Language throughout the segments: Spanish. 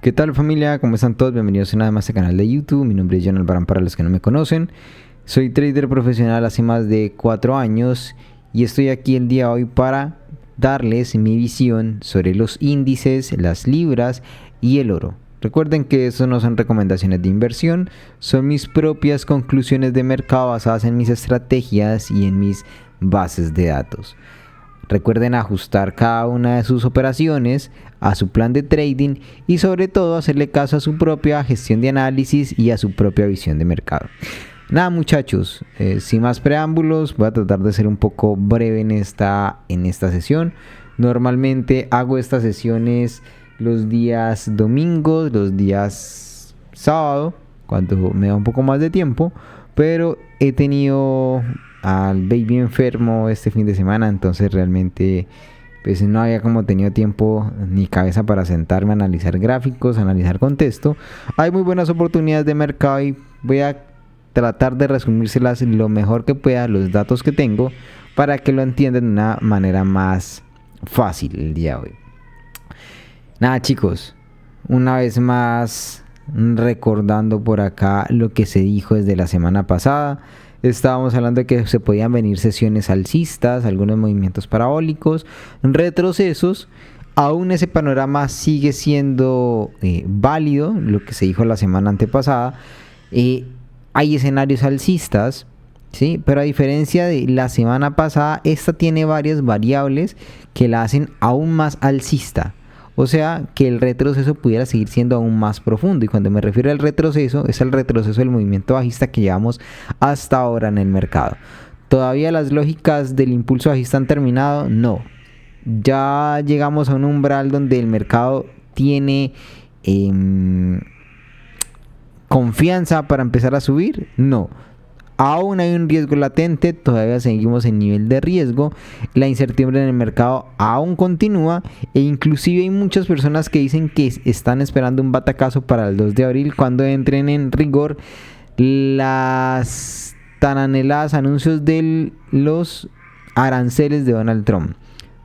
¿Qué tal, familia? ¿Cómo están todos? Bienvenidos una vez más a este canal de YouTube. Mi nombre es John Albarán para los que no me conocen. Soy trader profesional hace más de 4 años y estoy aquí el día de hoy para darles mi visión sobre los índices, las libras y el oro. Recuerden que eso no son recomendaciones de inversión, son mis propias conclusiones de mercado basadas en mis estrategias y en mis bases de datos. Recuerden ajustar cada una de sus operaciones a su plan de trading y sobre todo hacerle caso a su propia gestión de análisis y a su propia visión de mercado. Nada, muchachos, sin más preámbulos, voy a tratar de ser un poco breve en esta sesión. Normalmente hago estas sesiones los días domingos, los días sábado, cuando me da un poco más de tiempo, pero he tenido al baby enfermo este fin de semana, entonces realmente pues no había como tenido tiempo ni cabeza para sentarme a analizar gráficos, a analizar contexto. Hay muy buenas oportunidades de mercado y voy a tratar de resumírselas lo mejor que pueda, los datos que tengo, para que lo entiendan de una manera más fácil el día de hoy. Nada, chicos, una vez más recordando por acá lo que se dijo desde la semana pasada. Estábamos hablando de que se podían venir sesiones alcistas, algunos movimientos parabólicos, retrocesos. Aún ese panorama sigue siendo válido, lo que se dijo la semana antepasada. Hay escenarios alcistas, ¿sí? Pero a diferencia de la semana pasada, esta tiene varias variables que la hacen aún más alcista. O sea, que el retroceso pudiera seguir siendo aún más profundo. Y cuando me refiero al retroceso, es el retroceso del movimiento bajista que llevamos hasta ahora en el mercado. ¿Todavía las lógicas del impulso bajista han terminado? No. Ya llegamos a un umbral donde el mercado tiene confianza para empezar a subir. No. Aún hay un riesgo latente, todavía seguimos en nivel de riesgo, la incertidumbre en el mercado aún continúa e inclusive hay muchas personas que dicen que están esperando un batacazo para el 2 de abril cuando entren en rigor las tan anheladas anuncios de los aranceles de Donald Trump.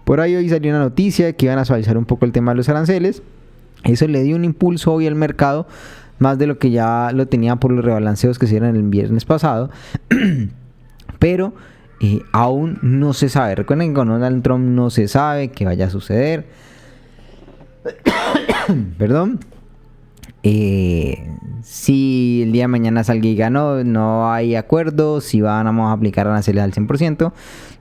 Por ahí hoy salió una noticia de que iban a suavizar un poco el tema de los aranceles. Eso le dio un impulso hoy al mercado, más de lo que ya lo tenía por los rebalanceos que se dieron el viernes pasado. Pero aún no se sabe. Recuerden que con Donald Trump no se sabe qué vaya a suceder. Perdón. Si el día de mañana salga y diga no hay acuerdo, si vamos a aplicar aranceles al 100%.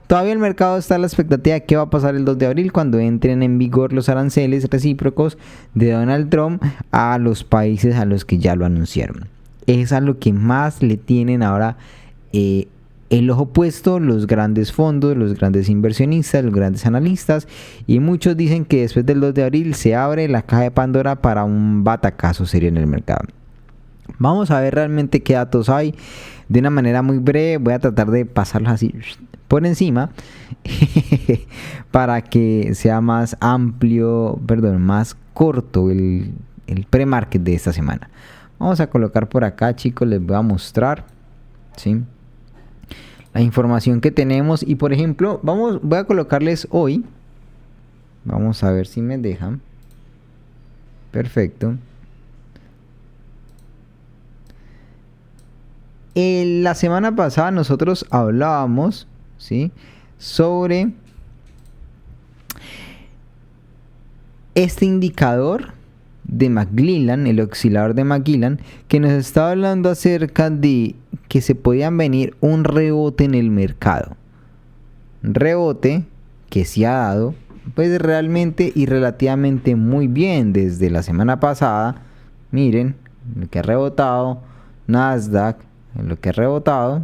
Todavía el mercado está a la expectativa de qué va a pasar el 2 de abril cuando entren en vigor los aranceles recíprocos de Donald Trump a los países a los que ya lo anunciaron. Es a lo que más le tienen ahora el ojo puesto los grandes fondos, los grandes inversionistas, los grandes analistas, y muchos dicen que después del 2 de abril se abre la caja de Pandora para un batacazo serio en el mercado. Vamos a ver realmente qué datos hay de una manera muy breve. Voy a tratar de pasarlos así por encima para que sea más amplio, más corto el pre-market de esta semana. Vamos a colocar por acá, chicos, les voy a mostrar, ¿sí?, la información que tenemos. Y por ejemplo, voy a colocarles hoy, vamos a ver si me dejan. Perfecto. La semana pasada nosotros hablábamos, ¿sí?, sobre este indicador de McClellan, el oscilador de McClellan, que nos estaba hablando acerca de que se podían venir un rebote en el mercado. Un rebote que se ha dado pues realmente y relativamente muy bien desde la semana pasada. Miren lo que ha rebotado Nasdaq, en lo que ha rebotado,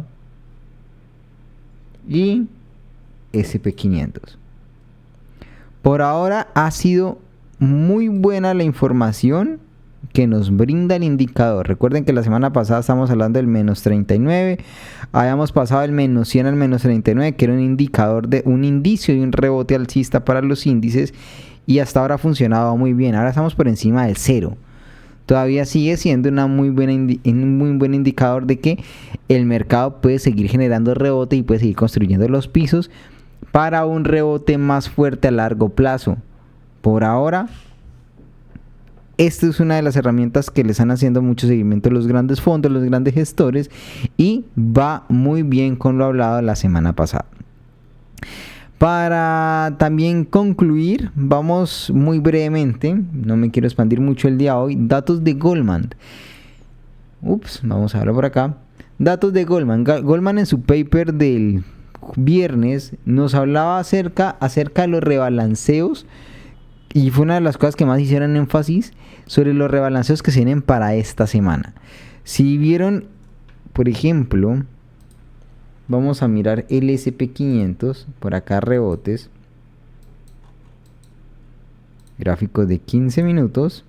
y SP500. Por ahora ha sido muy buena la información que nos brinda el indicador. Recuerden que la semana pasada estamos hablando del menos 39, habíamos pasado del menos 100 al menos 39, que era un indicador de un indicio de un rebote alcista para los índices, y hasta ahora ha funcionado muy bien. Ahora estamos por encima del 0. Todavía sigue siendo un muy buen indicador de que el mercado puede seguir generando rebote y puede seguir construyendo los pisos para un rebote más fuerte a largo plazo. Por ahora esta es una de las herramientas que le están haciendo mucho seguimiento a los grandes fondos, los grandes gestores, y va muy bien con lo hablado la semana pasada. Para también concluir, vamos muy brevemente, no me quiero expandir mucho el día de hoy, datos de Goldman. Vamos a verlo por acá. Datos de Goldman. Goldman en su paper del viernes nos hablaba acerca de los rebalanceos, y fue una de las cosas que más hicieron énfasis sobre los rebalanceos que se vienen para esta semana. Si vieron, por ejemplo, vamos a mirar el SP500, por acá rebotes, gráficos de 15 minutos.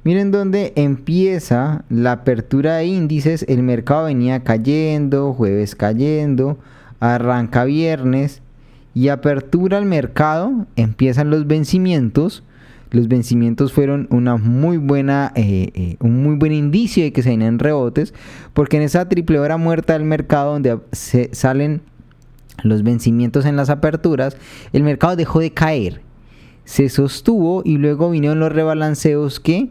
Miren dónde empieza la apertura de índices. El mercado venía cayendo, jueves cayendo, arranca viernes y apertura al mercado, empiezan los vencimientos. Los vencimientos fueron una muy buena, un muy buen indicio de que se venían rebotes, porque en esa triple hora muerta del mercado donde salen los vencimientos en las aperturas, el mercado dejó de caer, se sostuvo y luego vinieron los rebalanceos que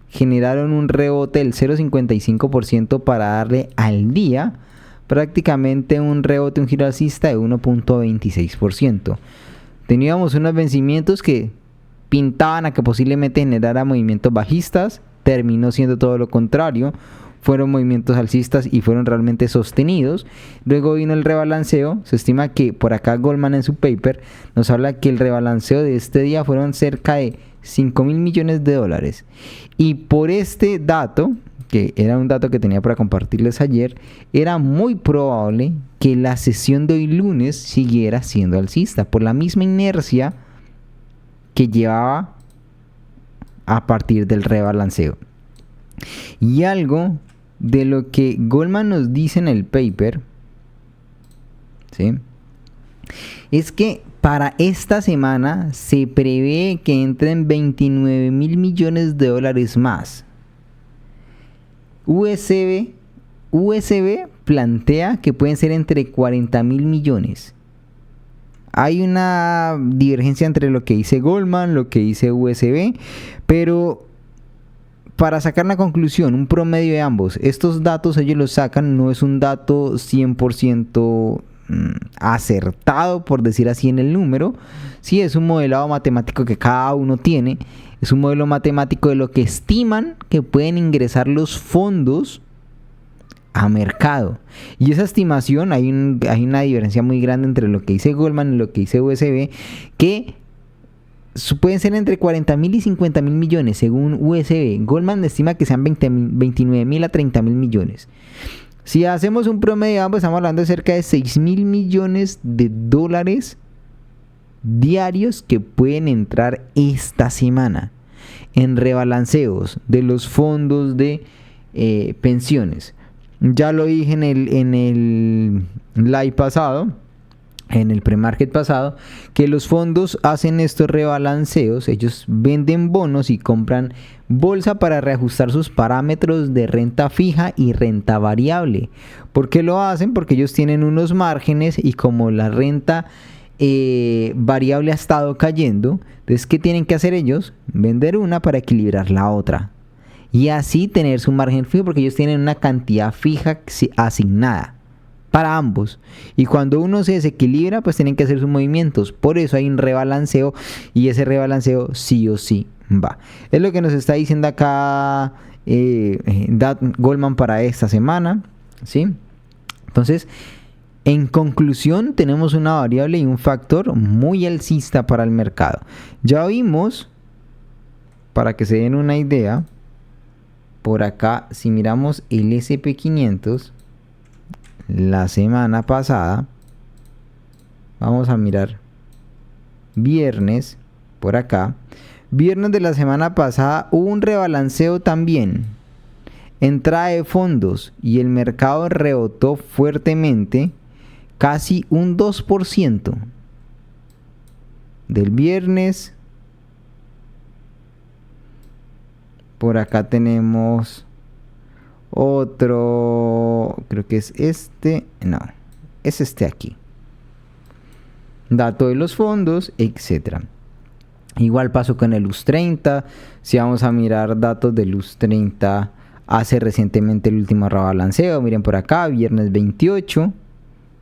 generaron un rebote del 0,55% para darle al día prácticamente un rebote, un giro alcista de 1,26%. Teníamos unos vencimientos que pintaban a que posiblemente generara movimientos bajistas, terminó siendo todo lo contrario, fueron movimientos alcistas y fueron realmente sostenidos. Luego vino el rebalanceo, se estima que por acá Goldman en su paper nos habla que el rebalanceo de este día fueron cerca de 5.000 millones de dólares. Y por este dato, que era un dato que tenía para compartirles ayer, era muy probable que la sesión de hoy lunes siguiera siendo alcista, por la misma inercia que llevaba a partir del rebalanceo. Y algo de lo que Goldman nos dice en el paper, ¿sí?, es que para esta semana se prevé que entren 29.000 millones de dólares más. USB plantea que pueden ser entre 40.000 millones. Hay una divergencia entre lo que dice Goldman, lo que dice USB, pero para sacar una conclusión, un promedio de ambos, estos datos ellos los sacan, no es un dato 100% acertado, por decir así, en el número. Sí, es un modelado matemático que cada uno tiene, es un modelo matemático de lo que estiman que pueden ingresar los fondos a mercado. Y esa estimación, hay una diferencia muy grande entre lo que dice Goldman y lo que dice USB, que pueden ser entre 40.000 y 50.000 millones según USB. Goldman estima que sean 29.000 a 30.000 millones. Si hacemos un promedio de ambos, estamos hablando de cerca de 6.000 millones de dólares diarios que pueden entrar esta semana en rebalanceos de los fondos de pensiones. Ya lo dije en el live pasado, en el pre-market pasado, que los fondos hacen estos rebalanceos, ellos venden bonos y compran bolsa para reajustar sus parámetros de renta fija y renta variable. ¿Por qué lo hacen? Porque ellos tienen unos márgenes y como la renta variable ha estado cayendo, entonces ¿qué tienen que hacer ellos? Vender una para equilibrar la otra y así tener su margen fijo, porque ellos tienen una cantidad fija asignada para ambos, y cuando uno se desequilibra pues tienen que hacer sus movimientos. Por eso hay un rebalanceo y ese rebalanceo sí o sí va. Es lo que nos está diciendo acá Goldman para esta semana, ¿sí? Entonces, en conclusión, tenemos una variable y un factor muy alcista para el mercado. Ya vimos, para que se den una idea, por acá, si miramos el SP500, la semana pasada, vamos a mirar viernes, por acá, viernes de la semana pasada hubo un rebalanceo también, entrada de fondos y el mercado rebotó fuertemente, casi un 2% del viernes. Por acá tenemos otro, creo que es este, no, es este aquí. Dato de los fondos, etcétera. Igual pasó con el LUS 30. Si vamos a mirar datos del LUS 30 hace recientemente el último rebalanceo, miren por acá, viernes 28,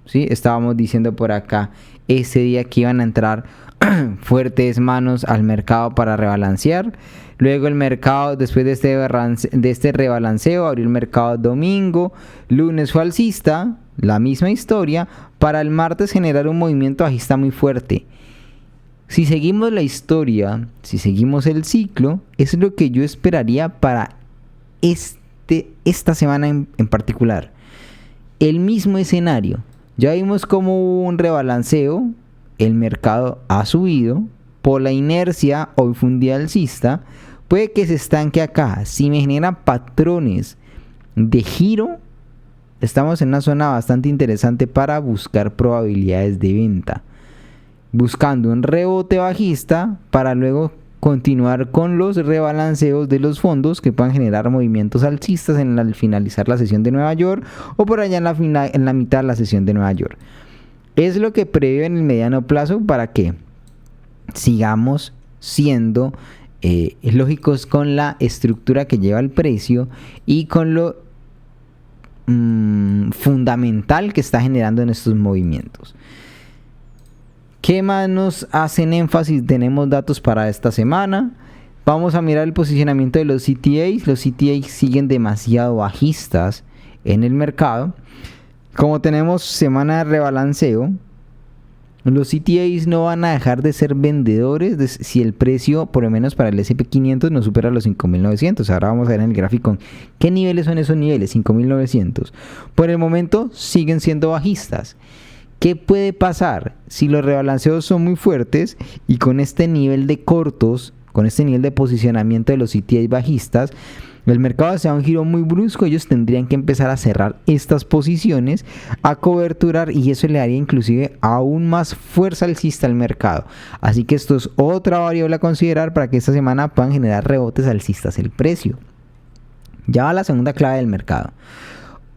¿sí? Estábamos diciendo por acá ese día que iban a entrar fuertes manos al mercado para rebalancear. Luego el mercado, después de este rebalanceo, abrió el mercado domingo, lunes fue alcista, la misma historia, para el martes generar un movimiento bajista muy fuerte. Si seguimos la historia, si seguimos el ciclo, es lo que yo esperaría para esta semana en particular. El mismo escenario. Ya vimos como hubo un rebalanceo, el mercado ha subido, por la inercia, hoy fue un día alcista, puede que se estanque acá. Si me generan patrones de giro, estamos en una zona bastante interesante para buscar probabilidades de venta, buscando un rebote bajista para luego continuar con los rebalanceos de los fondos que puedan generar movimientos alcistas al finalizar la sesión de Nueva York o por allá en la mitad de la sesión de Nueva York. Es lo que preveo en el mediano plazo para que sigamos siendo lógicos con la estructura que lleva el precio y con lo fundamental que está generando en estos movimientos. ¿Qué más nos hacen énfasis? Tenemos datos para esta semana. Vamos a mirar el posicionamiento de los CTAs. Los CTAs siguen demasiado bajistas en el mercado. Como tenemos semana de rebalanceo, los CTAs no van a dejar de ser vendedores si el precio, por lo menos para el S&P 500, no supera los 5.900. Ahora vamos a ver en el gráfico qué niveles son esos niveles, 5.900. Por el momento siguen siendo bajistas. ¿Qué puede pasar si los rebalanceos son muy fuertes y con este nivel de cortos, con este nivel de posicionamiento de los CTAs bajistas, el mercado hace un giro muy brusco? Ellos tendrían que empezar a cerrar estas posiciones, a coberturar, y eso le daría inclusive aún más fuerza alcista al mercado. Así que esto es otra variable a considerar para que esta semana puedan generar rebotes alcistas el precio. Ya va la segunda clave del mercado.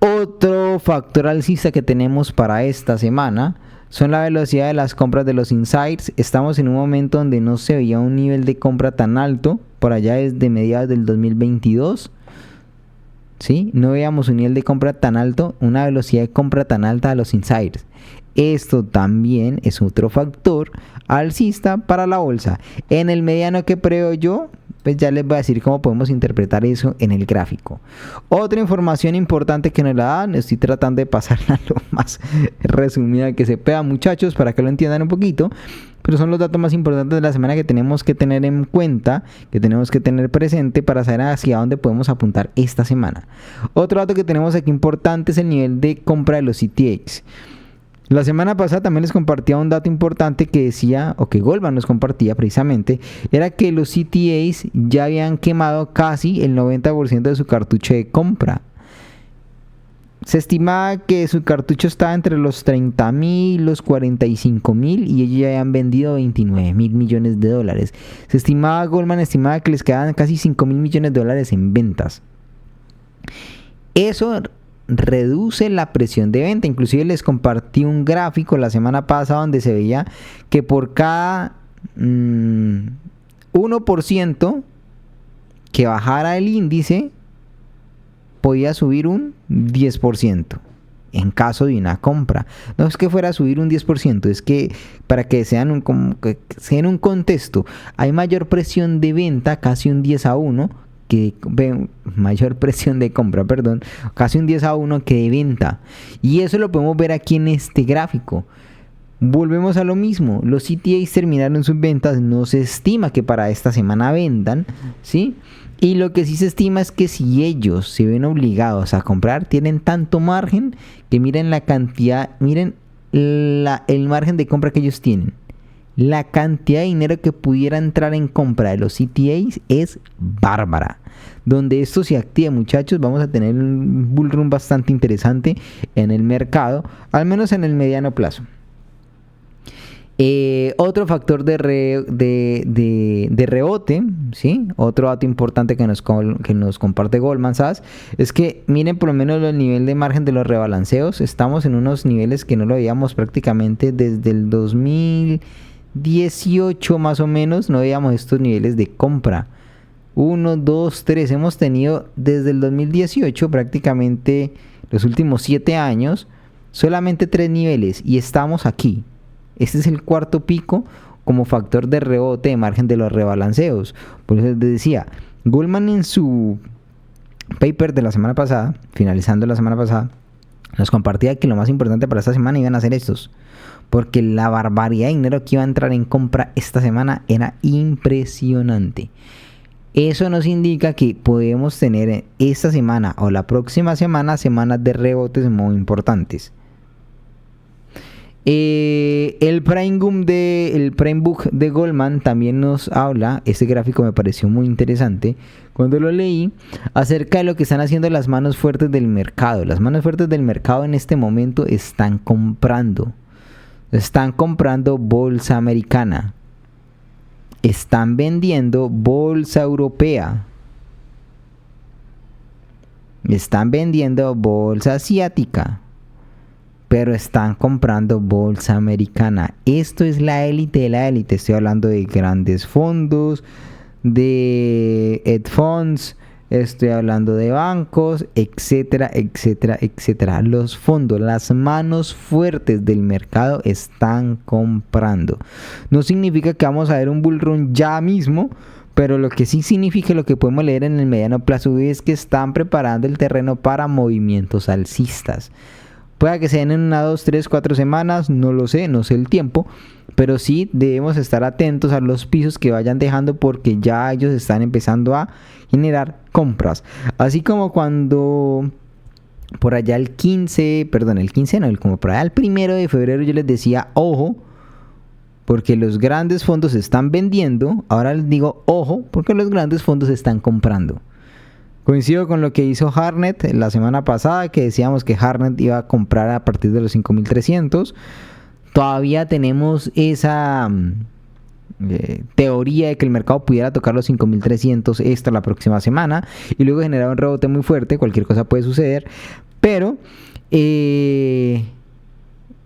Otro factor alcista que tenemos para esta semana son la velocidad de las compras de los insights. Estamos en un momento donde no se veía un nivel de compra tan alto, por allá desde mediados del 2022. ¿Sí? No veíamos un nivel de compra tan alto, una velocidad de compra tan alta de los insights. Esto también es otro factor alcista para la bolsa. En el mediano que preveo yo, pues ya les voy a decir cómo podemos interpretar eso en el gráfico. Otra información importante que nos la dan, estoy tratando de pasarla lo más resumida que se pueda, muchachos, para que lo entiendan un poquito, pero son los datos más importantes de la semana que tenemos que tener en cuenta, que tenemos que tener presente para saber hacia dónde podemos apuntar esta semana. Otro dato que tenemos aquí importante es el nivel de compra de los CTAs. La semana pasada también les compartía un dato importante que decía, o que Goldman nos compartía precisamente, era que los CTAs ya habían quemado casi el 90% de su cartucho de compra. Se estimaba que su cartucho estaba entre los 30.000, los 45.000 y ellos ya habían vendido 29.000 millones de dólares. Goldman estimaba que les quedaban casi 5.000 millones de dólares en ventas. Eso reduce la presión de venta. Inclusive les compartí un gráfico la semana pasada donde se veía que por cada 1% que bajara el índice podía subir un 10% en caso de una compra. No es que fuera a subir un 10%, es que para que sean un contexto, hay mayor presión de venta, casi un 10-1, mayor presión de compra, casi un 10-1 que de venta. Y eso lo podemos ver aquí en este gráfico. Volvemos a lo mismo, los CTAs terminaron sus ventas, no se estima que para esta semana vendan, ¿sí? Y lo que sí se estima es que si ellos se ven obligados a comprar, tienen tanto margen que miren la cantidad, miren el margen de compra que ellos tienen. La cantidad de dinero que pudiera entrar en compra de los CTAs es bárbara. Donde esto se active, muchachos, vamos a tener un bull run bastante interesante en el mercado, al menos en el mediano plazo. Otro factor de rebote, ¿sí? Otro dato importante que nos comparte Goldman Sachs es que miren por lo menos el nivel de margen de los rebalanceos. Estamos en unos niveles que no lo veíamos prácticamente desde el 2000 2018 más o menos no veíamos estos niveles de compra. 1, 2, 3. Hemos tenido desde el 2018 prácticamente los últimos 7 años solamente 3 niveles y estamos aquí. Este es el cuarto pico como factor de rebote de margen de los rebalanceos. Por eso les decía, Goldman en su paper de la semana pasada, finalizando la semana pasada, nos compartía que lo más importante para esta semana iban a ser estos. Porque la barbaridad de dinero que iba a entrar en compra esta semana era impresionante. Eso nos indica que podemos tener esta semana o la próxima semana semanas de rebotes muy importantes. El Prime Book de Goldman también nos habla, este gráfico me pareció muy interesante cuando lo leí, acerca de lo que están haciendo las manos fuertes del mercado. Las manos fuertes del mercado en este momento están comprando bolsa americana, están vendiendo bolsa europea, están vendiendo bolsa asiática, pero están comprando bolsa americana. Esto es la élite de la élite. Estoy hablando de grandes fondos, de hedge funds, estoy hablando de bancos, etcétera, etcétera, etcétera. Los fondos, las manos fuertes del mercado están comprando. No significa que vamos a ver un bull run ya mismo, pero lo que sí significa, lo que podemos leer en el mediano plazo, es que están preparando el terreno para movimientos alcistas. Puede que sean en 1, 2, 3, 4 semanas, no lo sé, no sé el tiempo, pero sí debemos estar atentos a los pisos que vayan dejando porque ya ellos están empezando a generar compras. Así como cuando por allá como por allá el 1 de febrero yo les decía, ojo, porque los grandes fondos están vendiendo, ahora les digo, ojo, porque los grandes fondos están comprando. Coincido con lo que hizo Harnett la semana pasada, que decíamos que Harnett iba a comprar a partir de los 5.300. Todavía tenemos esa teoría de que el mercado pudiera tocar los 5.300 esta la próxima semana y luego generar un rebote muy fuerte. Cualquier cosa puede suceder, pero se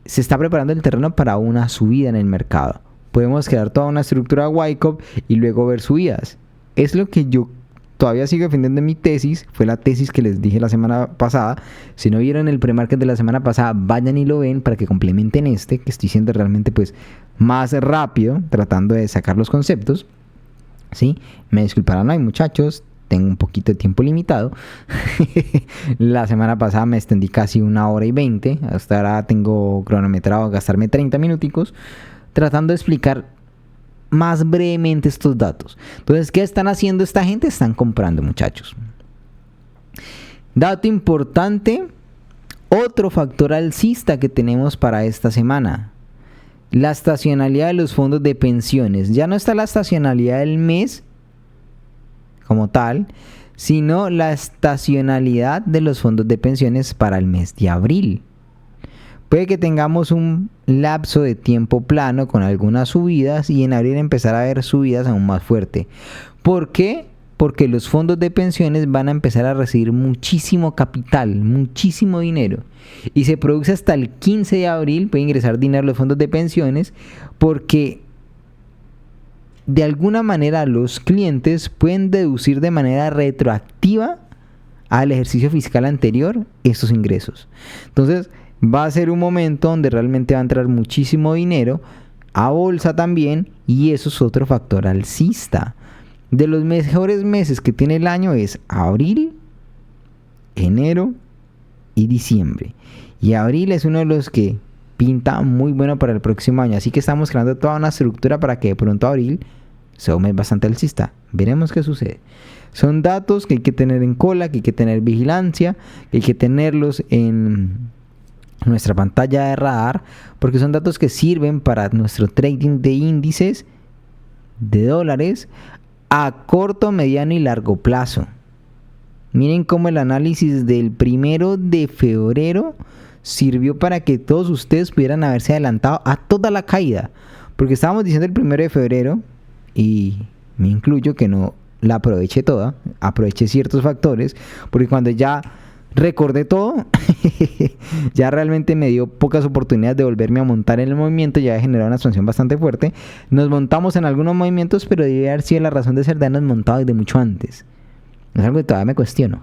está preparando el terreno para una subida en el mercado. Podemos crear toda una estructura Wyckoff y luego ver subidas. Es lo que yo todavía sigo defendiendo mi tesis, fue la tesis que les dije la semana pasada. Si no vieron el pre-market de la semana pasada, vayan y lo ven para que complementen que estoy siendo realmente pues más rápido, tratando de sacar los conceptos. ¿Sí? Me disculparán hoy, muchachos, tengo un poquito de tiempo limitado. La semana pasada me extendí casi 1 hora y 20, hasta ahora tengo cronometrado a gastarme 30 minuticos, tratando de explicar más brevemente estos datos. Entonces, ¿qué están haciendo esta gente? Están comprando, muchachos. Dato importante, otro factor alcista que tenemos para esta semana: la estacionalidad de los fondos de pensiones. Ya no está la estacionalidad del mes como tal, sino la estacionalidad de los fondos de pensiones para el mes de abril. Puede que tengamos un lapso de tiempo plano con algunas subidas y en abril empezar a ver subidas aún más fuertes. ¿Por qué? Porque los fondos de pensiones van a empezar a recibir muchísimo capital, muchísimo dinero. Y se produce hasta el 15 de abril, puede ingresar dinero a los fondos de pensiones, porque de alguna manera los clientes pueden deducir de manera retroactiva al ejercicio fiscal anterior estos ingresos. Entonces, va a ser un momento donde realmente va a entrar muchísimo dinero a bolsa también, y eso es otro factor alcista. De los mejores meses que tiene el año es abril, enero y diciembre. Y abril es uno de los que pinta muy bueno para el próximo año. Así que estamos creando toda una estructura para que de pronto abril sea un mes bastante alcista. Veremos qué sucede. Son datos que hay que tener en cola, que hay que tener vigilancia, que hay que tenerlos en nuestra pantalla de radar, porque son datos que sirven para nuestro trading de índices de dólares a corto, mediano y largo plazo. Miren cómo el análisis del 1 de febrero sirvió para que todos ustedes pudieran haberse adelantado a toda la caída, porque estábamos diciendo el 1 de febrero, y me incluyo que no la aproveché toda, aproveché ciertos factores, porque cuando ya recordé todo. Ya realmente me dio pocas oportunidades de volverme a montar en el movimiento. Ya he generado una expansión bastante fuerte. Nos montamos en algunos movimientos, pero debe haber sido la razón de ser de habernos montado desde mucho antes. Es algo que todavía me cuestiono.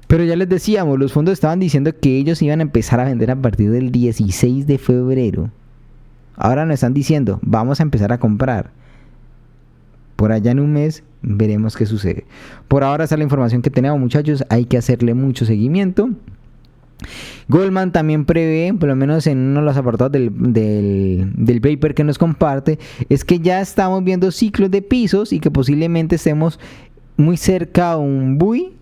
Pero ya les decíamos, los fondos estaban diciendo que ellos iban a empezar a vender a partir del 16 de febrero. Ahora nos están diciendo, vamos a empezar a comprar. Por allá en un mes veremos qué sucede. Por ahora esa es la información que tenemos, muchachos. Hay que hacerle mucho seguimiento. Goldman también prevé, por lo menos en uno de los apartados del paper que nos comparte, es que ya estamos viendo ciclos de pisos y que posiblemente estemos muy cerca a un buy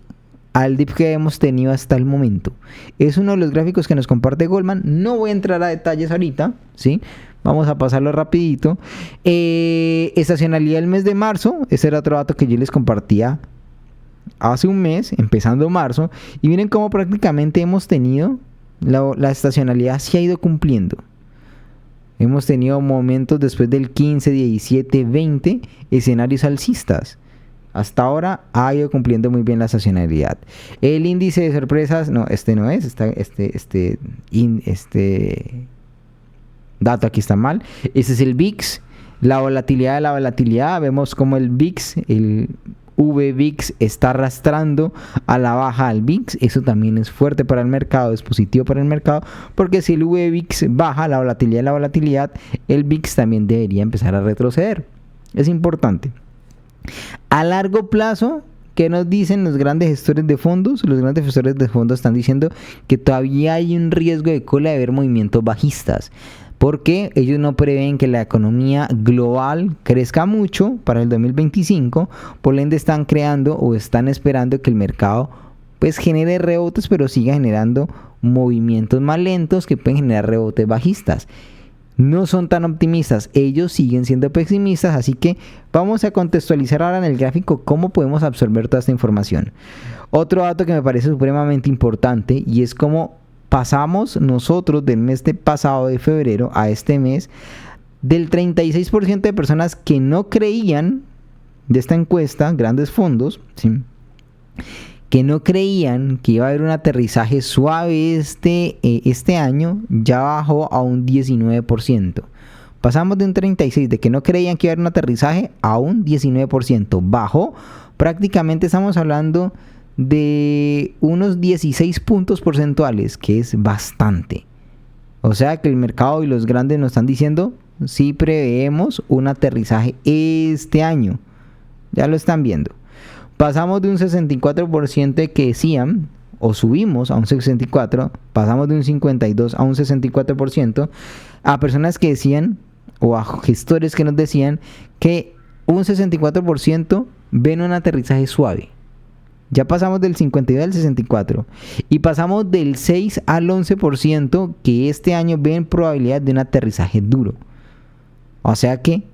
al dip que hemos tenido hasta el momento. Es uno de los gráficos que nos comparte Goldman. No voy a entrar a detalles ahorita, ¿sí? Vamos a pasarlo rapidito. Estacionalidad del mes de marzo. Ese era otro dato que yo les compartía hace un mes, empezando marzo. Y miren cómo prácticamente hemos tenido la estacionalidad se ha ido cumpliendo. Hemos tenido momentos después del 15, 17, 20 escenarios alcistas. Hasta ahora ha ido cumpliendo muy bien la estacionalidad. El índice de sorpresas, no, este no es, este dato aquí está mal. Este es el VIX, la volatilidad de la volatilidad. Vemos como el VIX, el VVIX está arrastrando a la baja al VIX. Eso también es fuerte para el mercado, es positivo para el mercado, porque si el VVIX baja, la volatilidad, el VIX también debería empezar a retroceder. Es importante. A largo plazo, ¿qué nos dicen los grandes gestores de fondos? Los grandes gestores de fondos están diciendo que todavía hay un riesgo de cola de ver movimientos bajistas, porque ellos no prevén que la economía global crezca mucho para el 2025, por ende están creando o están esperando que el mercado pues genere rebotes, pero siga generando movimientos más lentos que pueden generar rebotes bajistas. No son tan optimistas, ellos siguen siendo pesimistas, así que vamos a contextualizar ahora en el gráfico cómo podemos absorber toda esta información. Otro dato que me parece supremamente importante y es cómo pasamos nosotros del mes pasado de febrero a este mes del 36% de personas que no creían de esta encuesta, grandes fondos, ¿sí?, que no creían que iba a haber un aterrizaje suave este año, ya bajó a un 19%. Pasamos de un 36% de que no creían que iba a haber un aterrizaje a un 19%. Bajó, prácticamente estamos hablando de unos 16 puntos porcentuales, que es bastante. O sea que el mercado y los grandes nos están diciendo, sí preveemos un aterrizaje este año. Ya lo están viendo. Pasamos de un 64% que decían, o subimos a un 64%, pasamos de un 52% a un 64%, a personas que decían, o a gestores que nos decían, que un 64% ven un aterrizaje suave. Ya pasamos del 52 al 64%, y pasamos del 6 al 11% que este año ven probabilidad de un aterrizaje duro. O sea que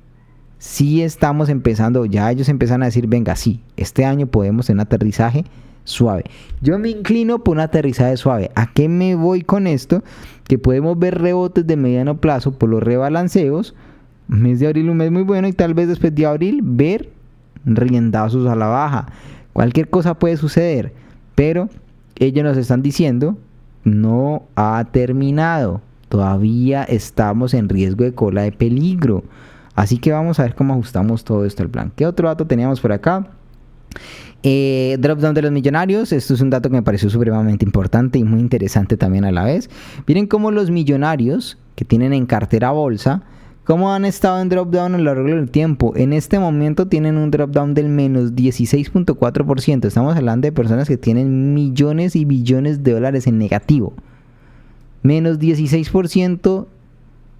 sí estamos empezando, ya ellos empiezan a decir, venga, sí, este año podemos tener un aterrizaje suave. Yo me inclino por un aterrizaje suave. ¿A qué me voy con esto? Que podemos ver rebotes de mediano plazo por los rebalanceos. Mes de abril un mes muy bueno y tal vez después de abril ver riendazos a la baja. Cualquier cosa puede suceder, pero ellos nos están diciendo, no ha terminado. Todavía estamos en riesgo de cola de peligro. Así que vamos a ver cómo ajustamos todo esto al plan. ¿Qué otro dato teníamos por acá? Drop down de los millonarios. Esto es un dato que me pareció supremamente importante y muy interesante también a la vez. Miren cómo los millonarios que tienen en cartera bolsa, cómo han estado en drop down a lo largo del tiempo. En este momento tienen un drop down del menos 16.4%. Estamos hablando de personas que tienen millones y billones de dólares en negativo. Menos 16%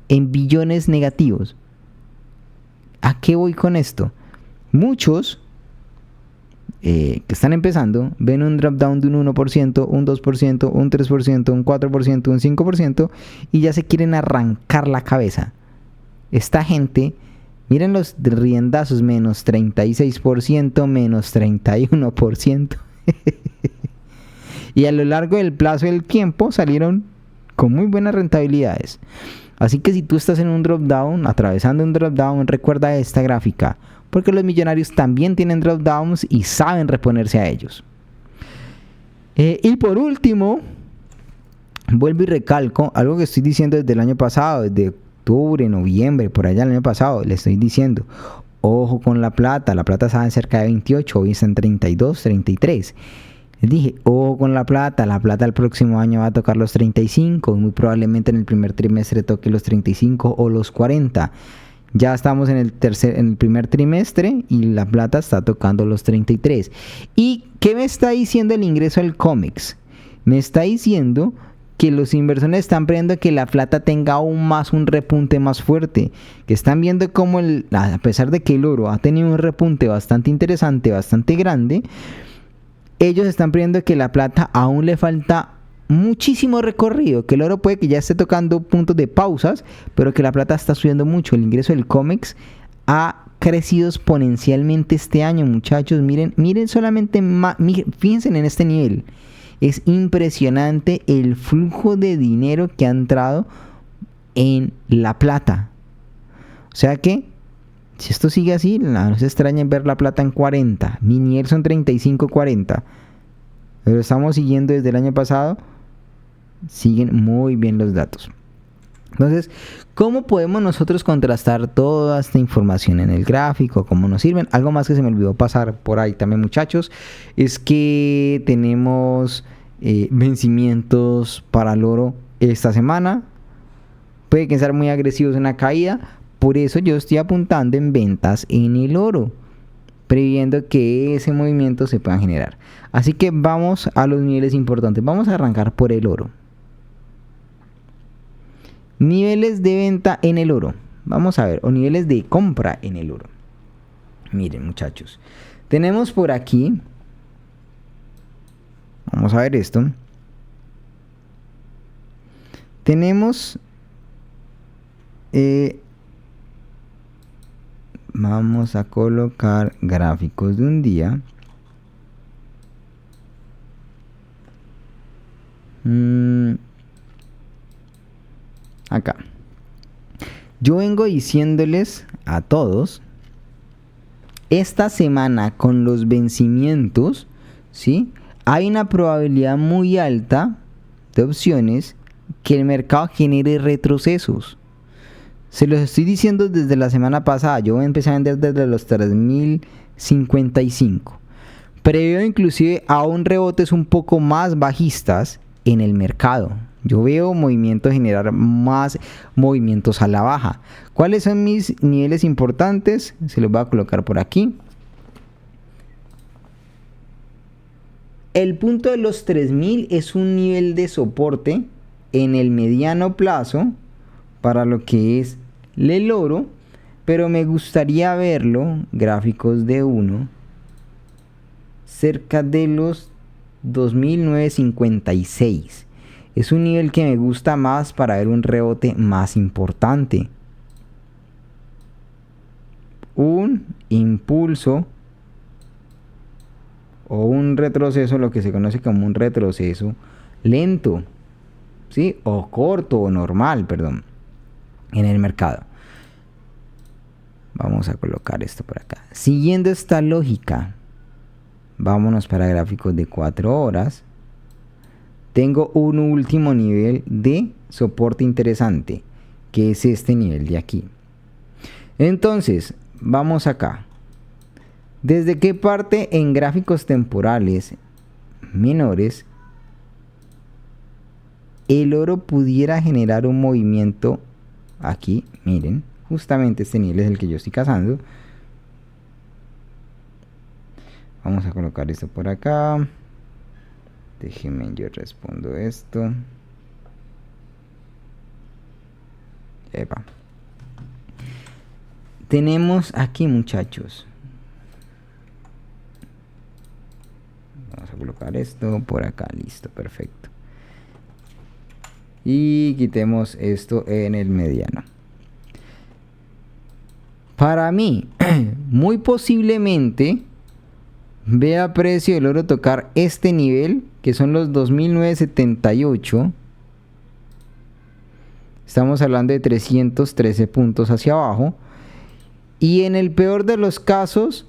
en billones negativos. ¿A qué voy con esto? Muchos que están empezando ven un drop down de un 1%, un 2%, un 3%, un 4%, un 5% y ya se quieren arrancar la cabeza. Esta gente, miren los riendazos, menos 36%, menos 31%. Y a lo largo del plazo del tiempo salieron con muy buenas rentabilidades. Así que si tú estás en un drop down, atravesando un drop down, recuerda esta gráfica, porque los millonarios también tienen drop downs y saben reponerse a ellos. Y por último, vuelvo y recalco algo que estoy diciendo desde el año pasado, desde octubre, noviembre, por allá el año pasado, le estoy diciendo, ojo con la plata estaba en cerca de 28, hoy está en 32, 33. Les dije, ojo con la plata el próximo año va a tocar los 35, muy probablemente en el primer trimestre toque los 35 o los 40. Ya estamos en el primer trimestre y la plata está tocando los 33. ¿Y qué me está diciendo el ingreso al COMEX? Me está diciendo que los inversores están viendo que la plata tenga aún más un repunte más fuerte, que están viendo cómo a pesar de que el oro ha tenido un repunte bastante interesante, bastante grande, ellos están viendo que la plata aún le falta muchísimo recorrido, que el oro puede que ya esté tocando puntos de pausas, pero que la plata está subiendo mucho. El ingreso del COMEX ha crecido exponencialmente este año, muchachos. Miren solamente, fíjense en este nivel. Es impresionante el flujo de dinero que ha entrado en la plata. O sea que, si esto sigue así, no se extrañen ver la plata en 40. Mi nivel son 35-40. Pero estamos siguiendo desde el año pasado. Siguen muy bien los datos. Entonces, ¿cómo podemos nosotros contrastar toda esta información en el gráfico? ¿Cómo nos sirven? Algo más que se me olvidó pasar por ahí también, muchachos, es que tenemos vencimientos para el oro esta semana. Puede que sean muy agresivos en la caída. Por eso yo estoy apuntando en ventas en el oro, previendo que ese movimiento se pueda generar. Así que vamos a los niveles importantes. Vamos a arrancar por el oro. Niveles de venta en el oro. Vamos a ver, o niveles de compra en el oro. Miren, muchachos. Tenemos por aquí. Vamos a ver esto. Tenemos. Vamos a colocar gráficos de un día. Acá. Yo vengo diciéndoles a todos, esta semana con los vencimientos, ¿sí? Hay una probabilidad muy alta de opciones que el mercado genere retrocesos. Se los estoy diciendo desde la semana pasada. Yo empecé a vender desde los 3055. Preveo inclusive a un rebotes un poco más bajistas en el mercado. Yo veo movimientos generar más movimientos a la baja. ¿Cuáles son mis niveles importantes? Se los voy a colocar por aquí. El punto de los 3000 es un nivel de soporte en el mediano plazo para lo que es el oro, pero me gustaría verlo, gráficos de 1, cerca de los 2956. Es un nivel que me gusta más para ver un rebote más importante. Un impulso o un retroceso, lo que se conoce como un retroceso lento, ¿sí? O corto o normal, perdón, en el mercado. Vamos a colocar esto por acá. Siguiendo esta lógica, vámonos para gráficos de 4 horas. Tengo un último nivel de soporte interesante, que es este nivel de aquí. Entonces, vamos acá. ¿Desde qué parte en gráficos temporales menores el oro pudiera generar un movimiento aquí? Miren, justamente este nivel es el que yo estoy cazando. Vamos a colocar esto por acá. Déjenme, yo respondo esto. Epa. Tenemos aquí, muchachos. Vamos a colocar esto por acá. Listo, perfecto. Y quitemos esto en el mediano. Para mí, muy posiblemente vea precio del oro tocar este nivel, que son los 2978. Estamos hablando de 313 puntos hacia abajo. Y en el peor de los casos,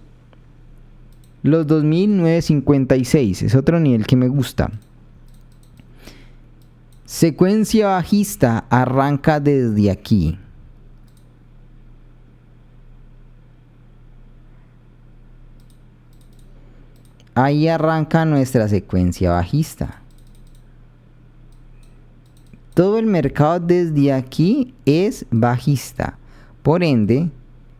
Los 2956 es otro nivel que me gusta. Secuencia bajista arranca desde aquí. Ahí arranca nuestra secuencia bajista. Todo el mercado desde aquí es bajista. Por ende,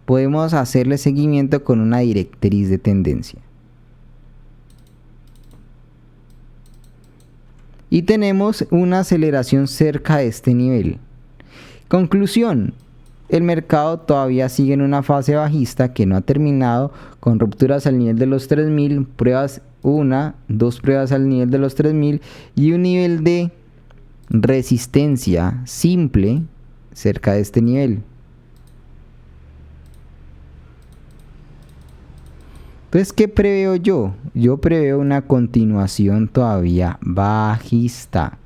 podemos hacerle seguimiento con una directriz de tendencia. Y tenemos una aceleración cerca de este nivel. Conclusión. El mercado todavía sigue en una fase bajista que no ha terminado, con rupturas al nivel de los 3000, pruebas 2 pruebas al nivel de los 3000 y un nivel de resistencia simple cerca de este nivel. Entonces, ¿qué preveo yo? Yo preveo una continuación todavía bajista.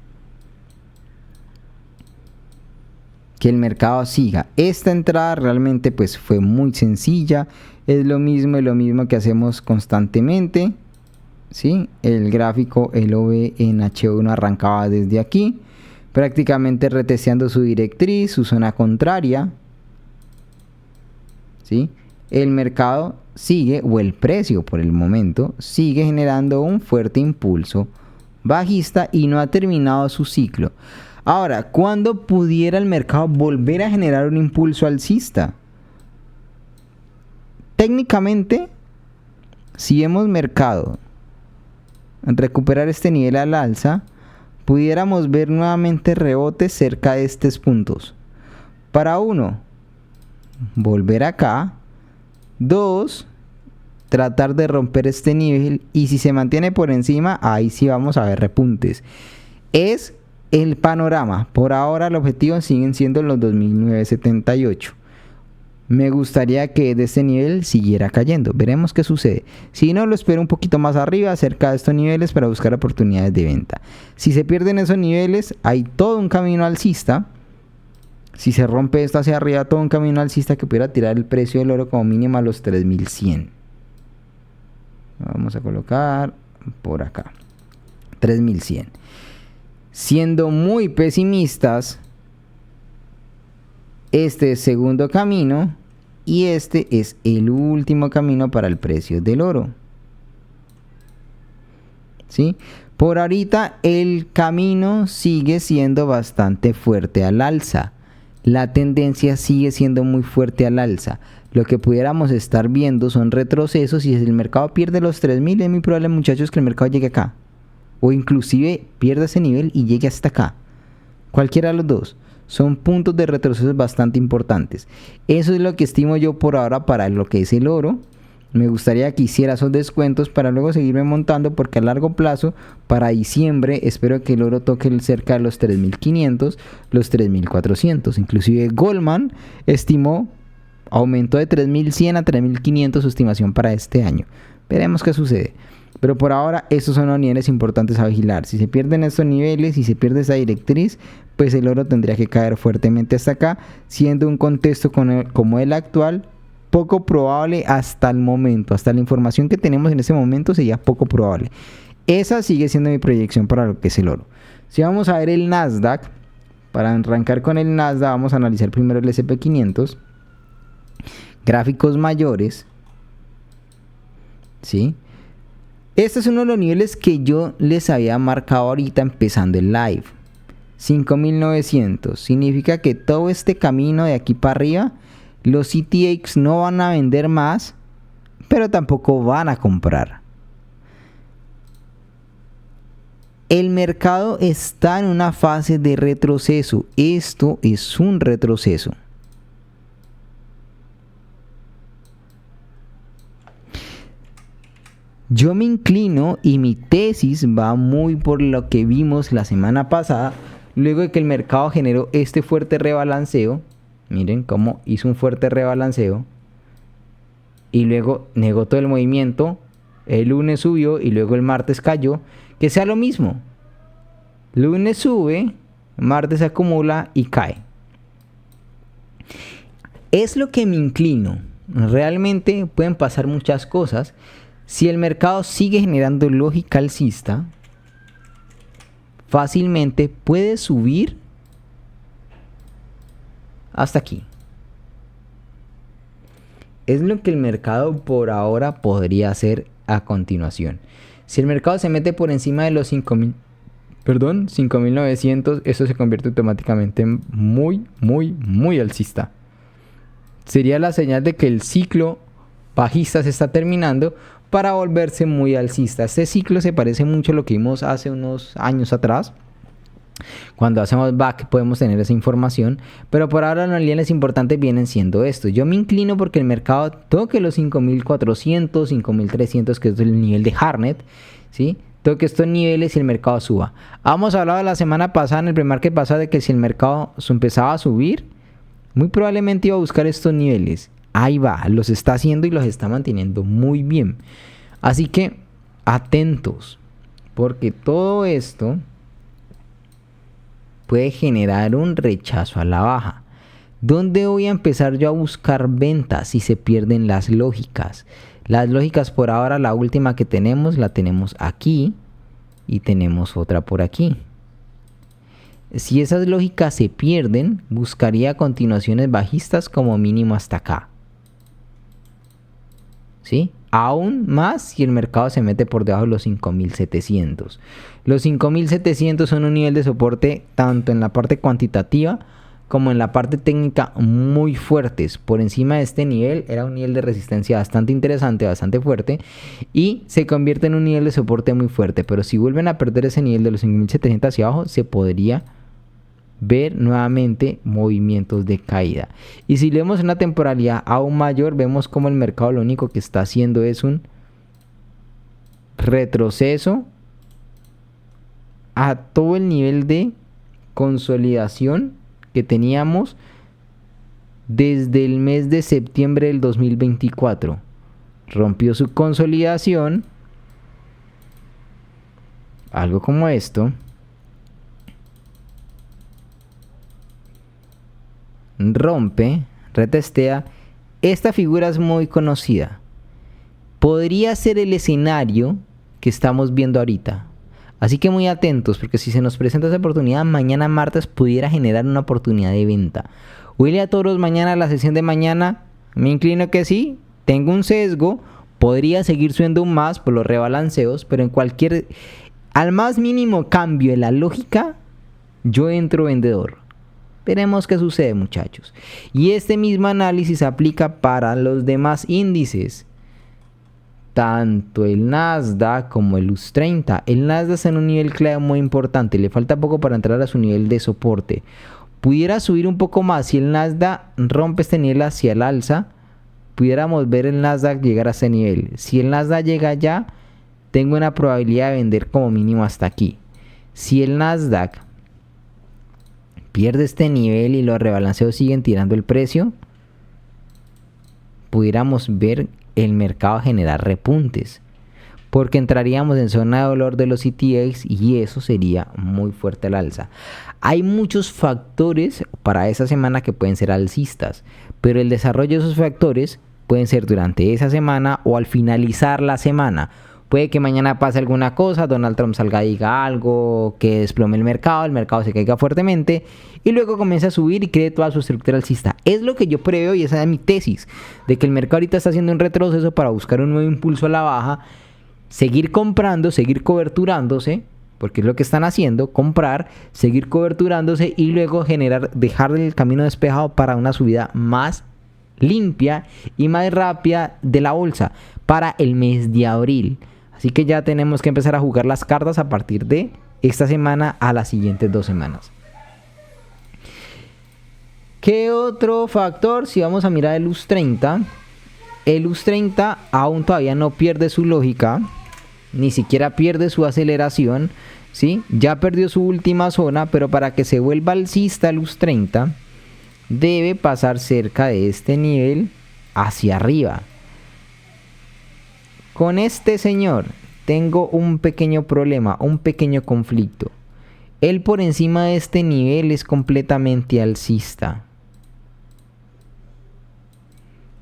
Que el mercado siga. Esta entrada realmente pues fue muy sencilla. Es lo mismo que hacemos constantemente. ¿Sí? El gráfico LOB en H1 arrancaba desde aquí. Prácticamente retesteando su directriz, su zona contraria. ¿Sí? El mercado sigue, o el precio por el momento, sigue generando un fuerte impulso bajista y no ha terminado su ciclo. Ahora, ¿cuándo pudiera el mercado volver a generar un impulso alcista? Técnicamente, si vemos mercado recuperar este nivel al alza, pudiéramos ver nuevamente rebotes cerca de estos puntos. Para 1, volver acá. 2, tratar de romper este nivel, y si se mantiene por encima, ahí sí vamos a ver repuntes. Es el panorama. Por ahora el objetivo siguen siendo los 2978. Me gustaría que de este nivel siguiera cayendo. Veremos qué sucede. Si no, lo espero un poquito más arriba, cerca de estos niveles, para buscar oportunidades de venta. Si se pierden esos niveles, hay todo un camino alcista. Si se rompe esto hacia arriba, todo un camino alcista que pudiera tirar el precio del oro como mínimo a los 3100. Vamos a colocar por acá 3100. Siendo muy pesimistas, este es segundo camino y este es el último camino para el precio del oro. ¿Sí? Por ahorita el camino sigue siendo bastante fuerte al alza. La tendencia sigue siendo muy fuerte al alza. Lo que pudiéramos estar viendo son retrocesos, y si el mercado pierde los 3000, es muy probable, muchachos, que el mercado llegue acá. O inclusive pierda ese nivel y llegue hasta acá. Cualquiera de los dos. Son puntos de retroceso bastante importantes. Eso es lo que estimo yo por ahora para lo que es el oro. Me gustaría que hiciera esos descuentos para luego seguirme montando, porque a largo plazo, para diciembre, espero que el oro toque cerca de los 3500, los 3400. Inclusive Goldman estimó aumento de 3100 a 3500 su estimación para este año. Veremos qué sucede. Pero por ahora estos son los niveles importantes a vigilar. Si se pierden estos niveles, si se pierde esa directriz, pues el oro tendría que caer fuertemente hasta acá, siendo un contexto como el actual poco probable hasta el momento. Hasta la información que tenemos en este momento sería poco probable. Esa sigue siendo mi proyección para lo que es el oro. Si vamos a ver el Nasdaq, para arrancar con el Nasdaq vamos a analizar primero el SP500. Gráficos mayores. ¿Sí? Este es uno de los niveles que yo les había marcado ahorita empezando el live. 5900. Significa que todo este camino de aquí para arriba, los ETX no van a vender más, pero tampoco van a comprar. El mercado está en una fase de retroceso. Esto es un retroceso. Yo me inclino, y mi tesis va muy por lo que vimos la semana pasada, luego de que el mercado generó este fuerte rebalanceo. Miren cómo hizo un fuerte rebalanceo y luego negó todo el movimiento. El lunes subió y luego el martes cayó. Que sea lo mismo. Lunes sube, martes se acumula y cae. Es lo que me inclino. Realmente pueden pasar muchas cosas. Si el mercado sigue generando lógica alcista, fácilmente puede subir hasta aquí. Es lo que el mercado por ahora podría hacer a continuación. Si el mercado se mete por encima de los 5.900, eso se convierte automáticamente en muy alcista. Sería la señal de que el ciclo bajista se está terminando para volverse muy alcista. Este ciclo se parece mucho a lo que vimos hace unos años atrás. Cuando hacemos back podemos tener esa información, pero por ahora los niveles importantes vienen siendo estos. Yo me inclino porque el mercado toque los 5.400, 5.300, que es el nivel de Hartnett, ¿sí? Toque estos niveles y el mercado suba. Hemos hablado la semana pasada, en el pre-market pasado, de que si el mercado empezaba a subir, muy probablemente iba a buscar estos niveles. Ahí va, los está haciendo y los está manteniendo muy bien. Así que atentos, porque todo esto puede generar un rechazo a la baja. ¿Dónde voy a empezar yo a buscar ventas si se pierden las lógicas? Las lógicas por ahora, la última que tenemos, la tenemos aquí y tenemos otra por aquí. Si esas lógicas se pierden, buscaría continuaciones bajistas como mínimo hasta acá. ¿Sí? Aún más si el mercado se mete por debajo de los 5.700. Los 5.700 son un nivel de soporte tanto en la parte cuantitativa como en la parte técnica muy fuertes. Por encima de este nivel era un nivel de resistencia bastante interesante, bastante fuerte, y se convierte en un nivel de soporte muy fuerte. Pero si vuelven a perder ese nivel de los 5.700 hacia abajo, se podría ver nuevamente movimientos de caída. Y si leemos una temporalidad aún mayor, vemos como el mercado lo único que está haciendo es un retroceso a todo el nivel de consolidación que teníamos desde el mes de septiembre del 2024. Rompió su consolidación, algo como esto. Rompe, retestea. Esta figura es muy conocida. Podría ser el escenario que estamos viendo ahorita. Así que muy atentos, porque si se nos presenta esa oportunidad, mañana martes pudiera generar una oportunidad de venta. Huele a toros mañana, la sesión de mañana, me inclino que sí, tengo un sesgo, podría seguir subiendo más por los rebalanceos, pero al más mínimo cambio en la lógica, yo entro vendedor. Veremos qué sucede, muchachos. Y este mismo análisis aplica para los demás índices. Tanto el Nasdaq como el US 30. El Nasdaq está en un nivel clave muy importante. Le falta poco para entrar a su nivel de soporte. Pudiera subir un poco más. Si el Nasdaq rompe este nivel hacia el alza, pudiéramos ver el Nasdaq llegar a este nivel. Si el Nasdaq llega allá, tengo una probabilidad de vender como mínimo hasta aquí. Si el Nasdaq pierde este nivel y los rebalanceos siguen tirando el precio, pudiéramos ver el mercado generar repuntes, porque entraríamos en zona de dolor de los ETFs y eso sería muy fuerte al alza. Hay muchos factores para esa semana que pueden ser alcistas, pero el desarrollo de esos factores pueden ser durante esa semana o al finalizar la semana. Puede que mañana pase alguna cosa, Donald Trump salga y diga algo que desplome el mercado se caiga fuertemente y luego comience a subir y cree toda su estructura alcista. Es lo que yo preveo y esa es mi tesis, de que el mercado ahorita está haciendo un retroceso para buscar un nuevo impulso a la baja, seguir comprando, seguir coberturándose, porque es lo que están haciendo, comprar, seguir coberturándose y luego dejar el camino despejado para una subida más limpia y más rápida de la bolsa para el mes de abril. Así que ya tenemos que empezar a jugar las cartas a partir de esta semana a las siguientes 2 semanas. ¿Qué otro factor? Si vamos a mirar el US 30, el US 30 aún todavía no pierde su lógica, ni siquiera pierde su aceleración, ¿sí? Ya perdió su última zona, pero para que se vuelva alcista el US 30, debe pasar cerca de este nivel hacia arriba. Con este señor tengo un pequeño problema, un pequeño conflicto. Él por encima de este nivel es completamente alcista.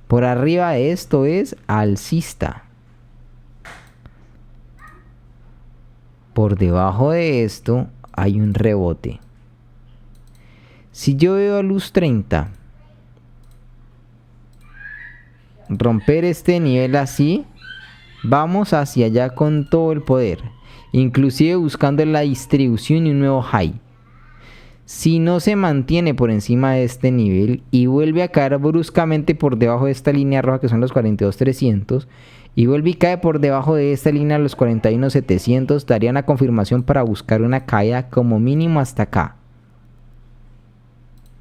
Por arriba de esto es alcista. por debajo de esto hay un rebote. Si yo veo a luz 30 romper este nivel así, vamos hacia allá con todo el poder, inclusive buscando la distribución y un nuevo high. Si no se mantiene por encima de este nivel y vuelve a caer bruscamente por debajo de esta línea roja que son los 42.300 y vuelve y cae por debajo de esta línea los 41.700, daría una confirmación para buscar una caída como mínimo hasta acá,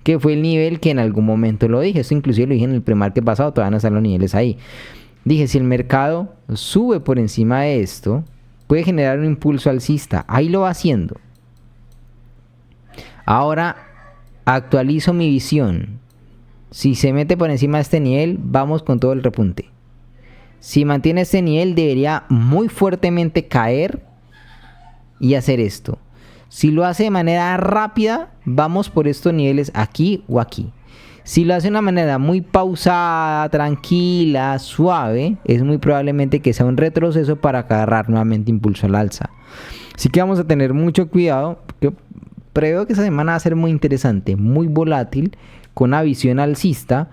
que fue el nivel que en algún momento lo dije. Esto inclusive lo dije en el pre-market pasado, todavía no están los niveles ahí. Dije, si el mercado sube por encima de esto, puede generar un impulso alcista. Ahí lo va haciendo. Ahora actualizo mi visión. Si se mete por encima de este nivel, vamos con todo el repunte. Si mantiene este nivel, debería muy fuertemente caer y hacer esto. Si lo hace de manera rápida, vamos por estos niveles aquí o aquí. Si lo hace de una manera muy pausada, tranquila, suave, es muy probablemente que sea un retroceso para agarrar nuevamente impulso al alza. Así que vamos a tener mucho cuidado, porque preveo que esta semana va a ser muy interesante, muy volátil, con una visión alcista,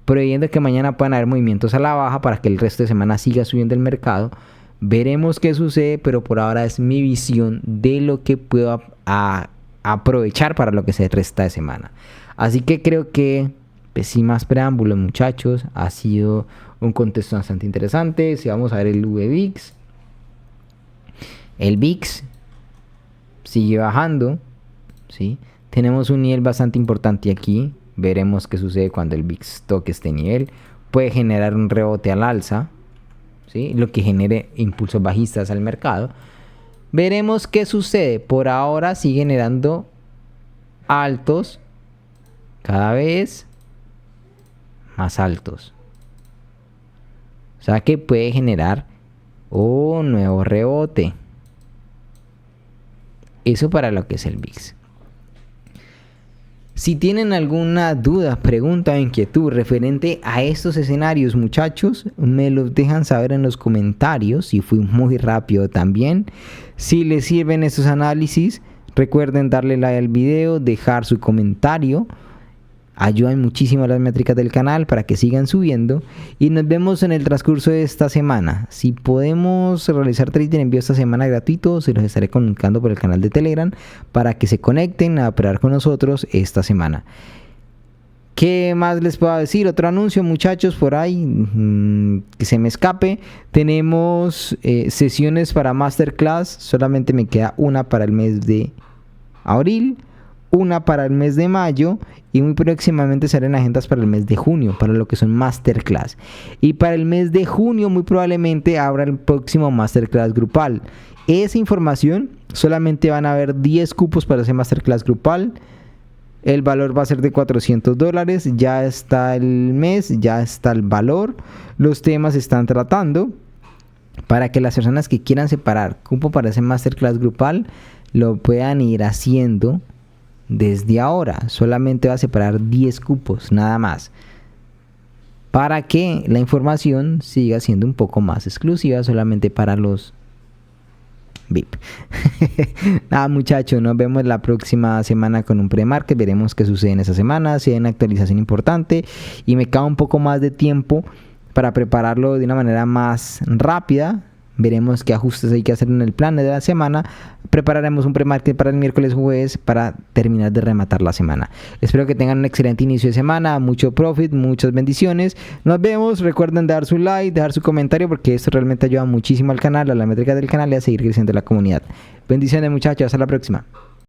previendo que mañana puedan haber movimientos a la baja para que el resto de semana siga subiendo el mercado. Veremos qué sucede, pero por ahora es mi visión de lo que puedo aprovechar para lo que se resta de semana. Así que creo que, pues, sin más preámbulos, muchachos, ha sido un contexto bastante interesante. Si vamos a ver el VIX, el VIX sigue bajando, ¿sí? Tenemos un nivel bastante importante aquí. Veremos qué sucede cuando el VIX toque este nivel. Puede generar un rebote al alza, ¿sí? Lo que genere impulsos bajistas al mercado. Veremos qué sucede. Por ahora sigue generando altos, cada vez más altos. O sea que puede generar un nuevo rebote. Eso para lo que es el VIX. Si tienen alguna duda, pregunta o inquietud referente a estos escenarios, muchachos, me los dejan saber en los comentarios. Si fui muy rápido también. Si les sirven estos análisis, recuerden darle like al video, dejar su comentario. Ayudan muchísimo a las métricas del canal para que sigan subiendo. Y nos vemos en el transcurso de esta semana. Si podemos realizar trading envío esta semana gratuito, se los estaré comunicando por el canal de Telegram para que se conecten a operar con nosotros esta semana. ¿Qué más les puedo decir? Otro anuncio, muchachos, por ahí que se me escape. Tenemos sesiones para Masterclass. Solamente me queda una para el mes de abril, una para el mes de mayo y muy próximamente salen agendas para el mes de junio, para lo que son Masterclass. Y para el mes de junio muy probablemente habrá el próximo Masterclass grupal. Esa información, solamente van a haber 10 cupos para ese Masterclass grupal. El valor va a ser de $400. Ya está el mes, ya está el valor. Los temas se están tratando para que las personas que quieran separar cupo para ese Masterclass grupal lo puedan ir haciendo desde ahora. Solamente va a separar 10 cupos, nada más, para que la información siga siendo un poco más exclusiva solamente para los VIP. Nada, muchachos, nos vemos la próxima semana con un pre-market. Veremos qué sucede en esa semana, si hay una actualización importante y me cabe un poco más de tiempo para prepararlo de una manera más rápida. Veremos qué ajustes hay que hacer en el plan de la semana. Prepararemos un pre-market para el miércoles jueves para terminar de rematar la semana. Espero que tengan un excelente inicio de semana, mucho profit, muchas bendiciones. Nos vemos. Recuerden dar su like, dejar su comentario, porque esto realmente ayuda muchísimo al canal, a la métrica del canal y a seguir creciendo la comunidad. Bendiciones, muchachos. Hasta la próxima.